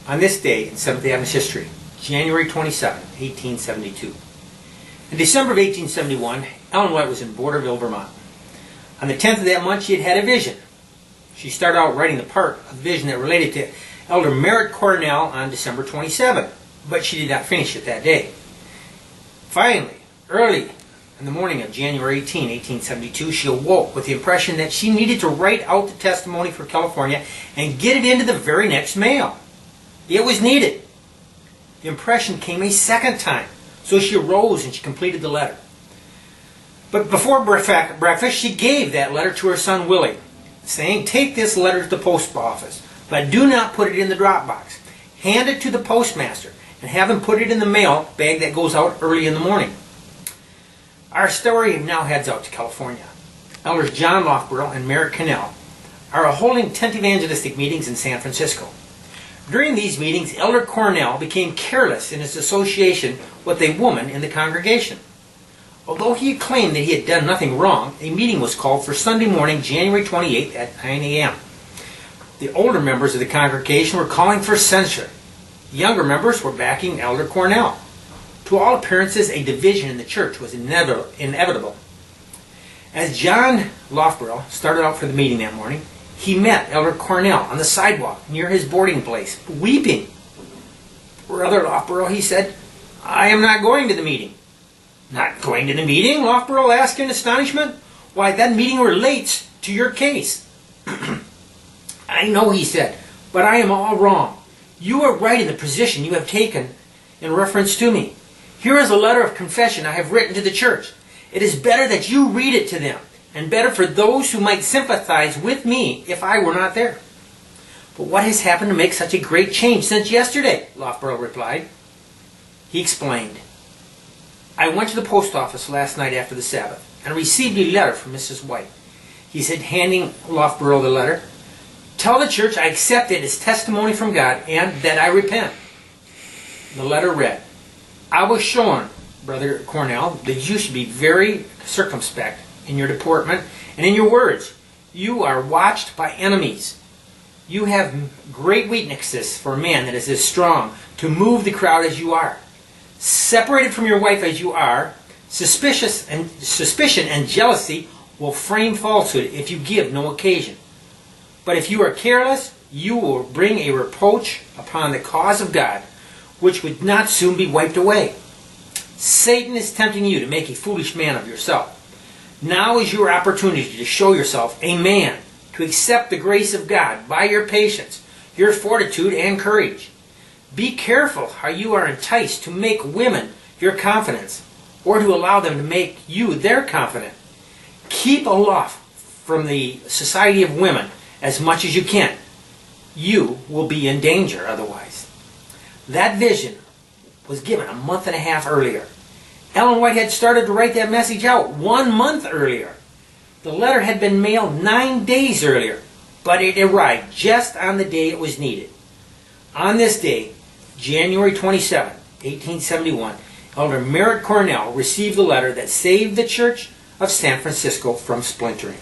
On this day in Seventh Day Adventist history, January 27, 1872. In December of 1871, Ellen White was in Borderville, Vermont. On the 10th of that month, she had had a vision. She started out writing the part of the vision that related to Elder Merritt Cornell on December 27, but she did not finish it that day. Finally, early in the morning of January 18, 1872, she awoke with the impression that she needed to write out the testimony for California and get it into the very next mail. It was needed. The impression came a second time, so she arose and she completed the letter. But before breakfast, she gave that letter to her son Willie, saying, "Take this letter to the post office, but do not put it in the drop box. Hand it to the postmaster and have him put it in the mail bag that goes out early in the morning." Our story now heads out to California. Elders John Loughborough and Merritt Cornell are holding tent evangelistic meetings in San Francisco. During these meetings, Elder Cornell became careless in his association with a woman in the congregation. Although he claimed that he had done nothing wrong, a meeting was called for Sunday morning, January 28th at 9 a.m. The older members of the congregation were calling for censure. The younger members were backing Elder Cornell. To all appearances, a division in the church was inevitable. As John Loughborough started out for the meeting that morning, he met Elder Cornell on the sidewalk near his boarding place, weeping. "Brother Loughborough," he said, "I am not going to the meeting." "Not going to the meeting?" Loughborough asked in astonishment. "Why, that meeting relates to your case." "I know," he said, "but I am all wrong. You are right in the position you have taken in reference to me. Here is a letter of confession I have written to the church. It is better that you read it to them, and better for those who might sympathize with me if I were not there." "But what has happened to make such a great change since yesterday?" Loughborough replied. He explained, "I went to the post office last night after the Sabbath and received a letter from Mrs. White." He said, handing Loughborough the letter, "Tell the church I accept it as testimony from God and that I repent." The letter read, "I was shown, Brother Cornell, that you should be very circumspect in your deportment and in your words. You are watched by enemies. You have great weaknesses for a man that is as strong to move the crowd as you are. Separated from your wife as you are, suspicion and jealousy will frame falsehood if you give no occasion. But if you are careless, you will bring a reproach upon the cause of God, which would not soon be wiped away. Satan is tempting you to make a foolish man of yourself. Now is your opportunity to show yourself a man, to accept the grace of God by your patience, your fortitude, and courage. Be careful how you are enticed to make women your confidants, or to allow them to make you their confidant. Keep aloof from the society of women as much as you can. You will be in danger otherwise." That vision was given a month and a half earlier. Ellen White had started to write that message out 1 month earlier. The letter had been mailed 9 days earlier, but it arrived just on the day it was needed. On this day, January 27, 1871, Elder Merritt Cornell received the letter that saved the Church of San Francisco from splintering.